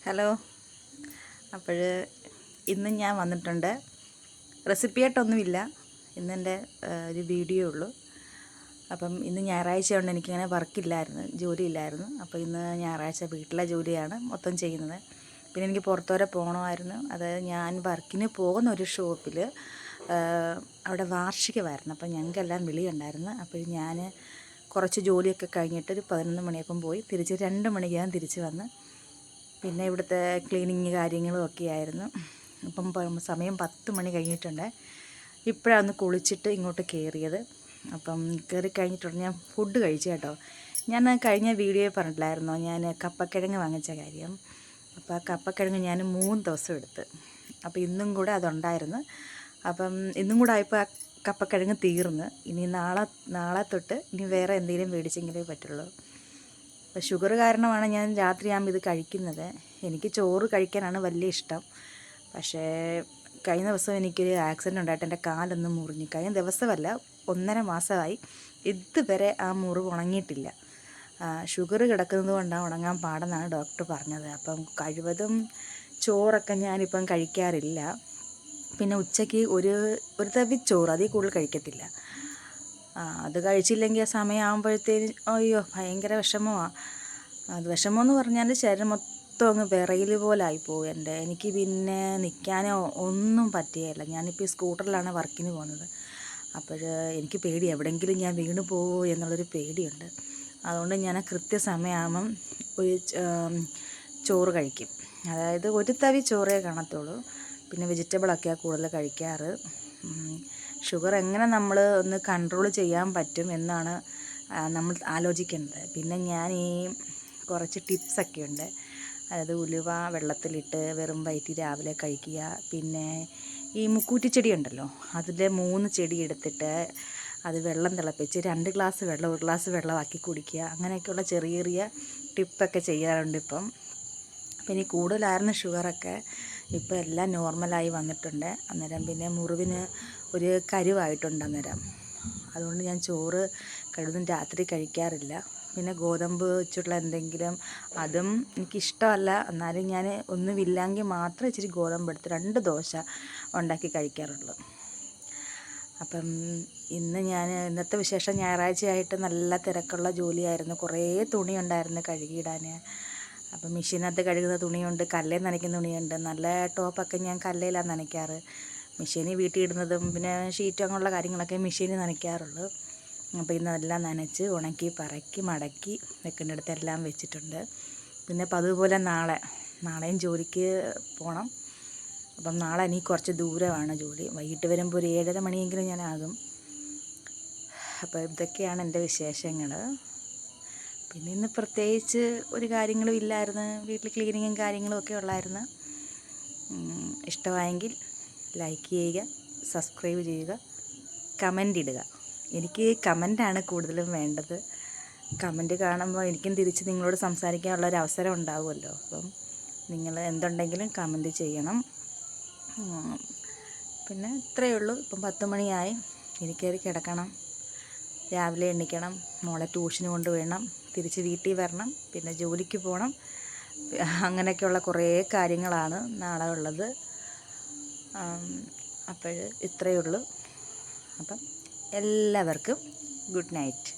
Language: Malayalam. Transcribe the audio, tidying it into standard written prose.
ഹലോ. അപ്പോൾ ഇന്ന് ഞാൻ വന്നിട്ടുണ്ട്. റെസിപ്പിയായിട്ടൊന്നുമില്ല, ഇന്നെൻ്റെ ഒരു വീഡിയോ ഉള്ളൂ. അപ്പം ഇന്ന് ഞായറാഴ്ച കൊണ്ട് എനിക്കിങ്ങനെ വർക്കില്ലായിരുന്നു, ജോലിയില്ലായിരുന്നു. അപ്പോൾ ഇന്ന് ഞായറാഴ്ച വീട്ടിലെ ജോലിയാണ് മൊത്തം ചെയ്യുന്നത്. പിന്നെ എനിക്ക് പുറത്തു വരെ പോകണമായിരുന്നു. അത് ഞാൻ വർക്കിന് പോകുന്ന ഒരു ഷോപ്പിൽ അവിടെ വാർഷികമായിരുന്നു. അപ്പോൾ ഞങ്ങൾക്കെല്ലാം വിളിയുണ്ടായിരുന്നു. അപ്പോൾ ഞാൻ കുറച്ച് ജോലിയൊക്കെ കഴിഞ്ഞിട്ട് ഒരു 11 മണിയപ്പം പോയി തിരിച്ച് 2 മണിക്ക് ഞാൻ തിരിച്ച് വന്ന് പിന്നെ ഇവിടുത്തെ ക്ലീനിങ് കാര്യങ്ങളും ഒക്കെ ആയിരുന്നു. അപ്പം സമയം 10 മണി കഴിഞ്ഞിട്ടുണ്ട്. ഇപ്പോഴാണ് കുളിച്ചിട്ട് ഇങ്ങോട്ട് കയറിയത്. അപ്പം കയറി കഴിഞ്ഞിട്ടുണ്ട്. ഞാൻ ഫുഡ് കഴിച്ചു കേട്ടോ. ഞാൻ കഴിഞ്ഞ വീഡിയോയിൽ പറഞ്ഞിട്ടില്ലായിരുന്നോ ഞാൻ കപ്പക്കിഴങ്ങ് വാങ്ങിച്ച കാര്യം. അപ്പോൾ ആ കപ്പക്കിഴങ്ങ് ഞാൻ 3 ദിവസം എടുത്ത്. അപ്പോൾ ഇന്നും കൂടെ അതുണ്ടായിരുന്നു. അപ്പം ഇന്നും കൂടെ ആയപ്പോൾ ആ കപ്പക്കിഴങ്ങ് തീർന്ന്. ഇനി നാളെ തൊട്ട് ഇനി വേറെ എന്തെങ്കിലും മേടിച്ചെങ്കിലേ പറ്റുള്ളൂ. അപ്പോൾ ഷുഗർ കാരണമാണ് ഞാൻ രാത്രിയാകുമ്പോൾ ഇത് കഴിക്കുന്നത്. എനിക്ക് ചോറ് കഴിക്കാനാണ് വലിയ ഇഷ്ടം. പക്ഷേ കഴിഞ്ഞ ദിവസം എനിക്കൊരു ആക്സിഡൻ്റ് ഉണ്ടായിട്ട് എൻ്റെ കാലൊന്ന് മുറിഞ്ഞു. കഴിഞ്ഞ ദിവസമല്ല, 1.5 മാസമായി ഇതുവരെ ആ മുറിവ് ഉണങ്ങിയിട്ടില്ല. ഷുഗർ കിടക്കുന്നത് കൊണ്ടാണ് ഉണങ്ങാൻ പാടെന്നാണ് ഡോക്ടർ പറഞ്ഞത്. അപ്പം കഴിവതും ചോറൊക്കെ ഞാനിപ്പം കഴിക്കാറില്ല. പിന്നെ ഉച്ചയ്ക്ക് ഒരു തവി ചോറ്, അതിൽ കൂടുതൽ കഴിക്കത്തില്ല. അത് കഴിച്ചില്ലെങ്കിൽ ആ സമയമാകുമ്പോഴത്തേന് അയ്യോ ഭയങ്കര വിഷമമാണ്. അത് വിഷമമെന്ന് പറഞ്ഞാൽ ശരീരം മൊത്തം അങ്ങ് വിറയൽ പോലെ ആയിപ്പോവും എനിക്ക് പിന്നെ നിൽക്കാനോ ഒന്നും പറ്റുകയില്ല. ഞാനിപ്പോൾ ഈ സ്കൂട്ടറിലാണ് വർക്കിന് പോകുന്നത്. അപ്പോൾ എനിക്ക് പേടി, എവിടെയെങ്കിലും ഞാൻ വീണ് പോവോ എന്നുള്ളൊരു പേടിയുണ്ട്. അതുകൊണ്ട് ഞാൻ കൃത്യസമയമാകുമ്പം ഒരു ചോറ് കഴിക്കും. അതായത് ഒരു തവി ചോറേ കാണത്തുള്ളൂ. പിന്നെ വെജിറ്റബിളൊക്കെയാണ് കൂടുതൽ കഴിക്കാറ്. ഷുഗർ എങ്ങനെ നമ്മൾ ഒന്ന് കൺട്രോൾ ചെയ്യാൻ പറ്റും എന്നാണ് നമ്മൾ ആലോചിക്കേണ്ടത്. പിന്നെ ഞാൻ ഈ കുറച്ച് ടിപ്സൊക്കെ ഉണ്ട്. അതായത് ഉലുവ വെള്ളത്തിലിട്ട് വെറും വയറ്റിൽ രാവിലെ കഴിക്കുക. പിന്നെ ഈ മുക്കൂറ്റിച്ചെടി ഉണ്ടല്ലോ, അതിൻ്റെ 3 ചെടി എടുത്തിട്ട് അത് വെള്ളം തിളപ്പിച്ച് 2 ഗ്ലാസ് വെള്ളം 1 ഗ്ലാസ് വെള്ളമാക്കി കുടിക്കുക. അങ്ങനെയൊക്കെയുള്ള ചെറിയ ചെറിയ ടിപ്പൊക്കെ ചെയ്യാറുണ്ട് ഇപ്പം. പിന്നെ ഈ കൂടുതലായിരുന്നു ഷുഗറൊക്കെ, ഇപ്പോൾ എല്ലാം നോർമലായി വന്നിട്ടുണ്ട്. അന്നേരം പിന്നെ മുറിവിന് ഒരു കരുവായിട്ടുണ്ട് അന്നേരം. അതുകൊണ്ട് ഞാൻ ചോറ് കഴിവതും രാത്രി കഴിക്കാറില്ല. പിന്നെ ഗോതമ്പ് വെച്ചുള്ള എന്തെങ്കിലും, അതും എനിക്കിഷ്ടമല്ല. എന്നാലും ഞാൻ ഒന്നുമില്ലെങ്കിൽ മാത്രം ഇച്ചിരി ഗോതമ്പ് എടുത്ത് 2 ദോശ ഉണ്ടാക്കി കഴിക്കാറുള്ളൂ. അപ്പം ഇന്നത്തെ വിശേഷം, ഞായറാഴ്ചയായിട്ട് നല്ല തിരക്കുള്ള ജോലിയായിരുന്നു. കുറേ തുണി ഉണ്ടായിരുന്നു കഴുകിയിടാൻ. അപ്പം മെഷീനകത്ത് കഴുകുന്ന തുണിയുണ്ട്, കല്ലിൽ നനയ്ക്കുന്ന തുണിയുണ്ട്. നല്ല ടോപ്പൊക്കെ ഞാൻ കല്ലിലാണ് നനയ്ക്കാറ്. മെഷീനിൽ വീട്ടിൽ ഇടുന്നതും പിന്നെ ഷീറ്റും അങ്ങനെയുള്ള കാര്യങ്ങളൊക്കെ മെഷീനിൽ നനയ്ക്കാറുള്ളൂ. അപ്പോൾ ഇന്നെല്ലാം നനച്ച് ഉണക്കി പറക്കി മടക്കി വെക്കേണ്ടിടത്തെല്ലാം വെച്ചിട്ടുണ്ട്. പിന്നെ അപ്പം അതുപോലെ നാളെയും ജോലിക്ക് പോകണം. അപ്പം നാളെ എനിക്ക് കുറച്ച് ദൂരമാണ് ജോലി. വൈകിട്ട് വരുമ്പോൾ ഒരു 7:30 മണിയെങ്കിലും ഞാനാകും. അപ്പോൾ ഇതൊക്കെയാണ് എൻ്റെ വിശേഷങ്ങൾ. പിന്നെ ഇന്ന് പ്രത്യേകിച്ച് ഒരു കാര്യങ്ങളും ഇല്ലായിരുന്നു. വീട്ടിൽ ക്ലീനിങ്ങും കാര്യങ്ങളും ഒക്കെ ഉള്ളായിരുന്നു. ഇഷ്ടമായെങ്കിൽ ലൈക്ക് ചെയ്യുക, സബ്സ്ക്രൈബ് ചെയ്യുക, കമൻ്റ് ഇടുക. എനിക്ക് കമൻ്റാണ് കൂടുതലും വേണ്ടത്. കമൻ്റ് കാണുമ്പോൾ എനിക്കും തിരിച്ച് നിങ്ങളോട് സംസാരിക്കാനുള്ള ഒരു അവസരം ഉണ്ടാകുമല്ലോ. അപ്പം നിങ്ങൾ എന്തുണ്ടെങ്കിലും കമൻ്റ് ചെയ്യണം. പിന്നെ ഇത്രയേ ഉള്ളൂ. ഇപ്പം 10 മണിയായി, എനിക്കേറി കിടക്കണം. രാവിലെ എണീക്കണം, മോളെ ട്യൂഷന് കൊണ്ടുപോകണം, തിരിച്ച് വീട്ടിൽ വരണം, പിന്നെ ജോലിക്ക് പോകണം. അങ്ങനെയൊക്കെയുള്ള കുറേ കാര്യങ്ങളാണ് നാളെ ഉള്ളത്. അപ്പോൾ ഇത്രയേ ഉള്ളൂ. അപ്പം എല്ലാവർക്കും ഗുഡ് നൈറ്റ്.